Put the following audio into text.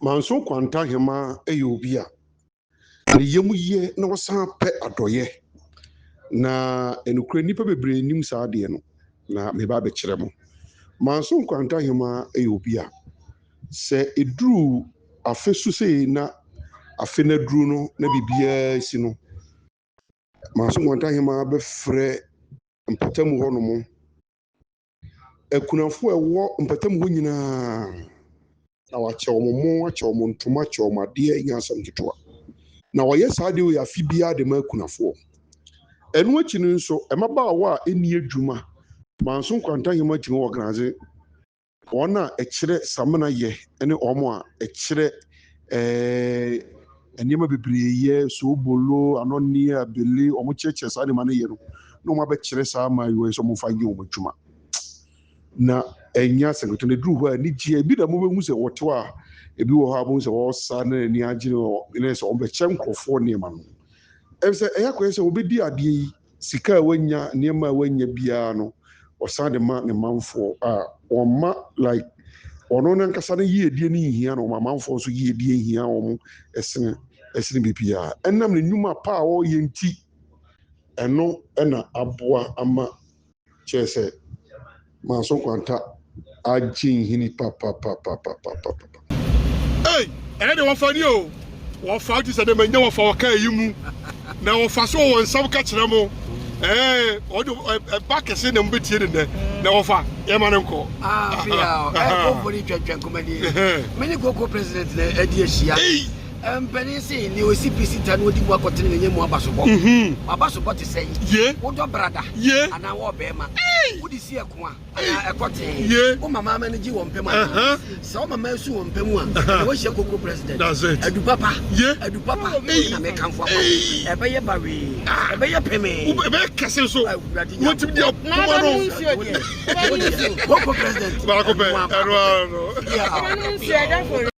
Manso kwanta hema obi a ne yemu ye na wosan pe adoye na enukure nipa bebre nim saa de no na me ba be kire mo. Manso kwanta hema obi a se eduru afesu sei na afe na duru no na bibia si no Manso kwanta hema be frɛ mpatamu hɔ no mo ekunafo ewo mpatamu hɔ nyinaa na wakyɛ omomo akyɛ omontoma akyɛ omade nyasam kitwa na wɔyɛ saa de o afi bia de ma ekunafo enu achi no nso emabaawa a eni adwuma Manso kwanta hema timi organize ona ekyire samana ye ene omo a ekyire enema bebreye so bolo anoni abele omo cheche saa de ma no ye no no ma be kyire saa ma yo so mo fa nye omo adwuma na enya sekreto ne duru hɔ a ni gie bi da mo be hu se wɔto a ebi wɔ hɔ abon se wɔ sa na ni agye no ne se ɔmo be kyɛ nkrɔfo ne ma no se eya kɔ se obedi ade yi sika a wanya ne ma wanya bia no ɔsa de ma ne manfo a ɔma like ɔno na nkasa ne yiedie ne hia no manfo so yiedie hia ɔmo esene bibia enam ne nnwuma pa a ɔyɛ nti ɛno ɛna aboa ama kyɛ sɛ Manso kwanta agin hini pa. Hey, ene de won ni o. Won fa ti se de manya won fa waka yi mu. Na won fa so won sam ka kire mo. O de ba kese na mbetie de na won fa ye ma nko. Bia. Go for the twetwen komadi. Many go president na adi ahia. Mpani say ni OCPC tan wodi mu akote ne nyemu abasobo. Abasobo te say. Ye. Wodo brada. Ye. Ana wo be ma. Wodi si ekwa. Ana ekote. Ye. O mama ma ji won pem a. So mama su won pem a. Wo hye koko president. That's it. Adu papa. Ye. Adu papa. Na me kanfo akwa. Ebe ye bawe. Ebe ye peme. Ebe kese so. Wo tim dia kuma no. Koko president. Ba ko pe.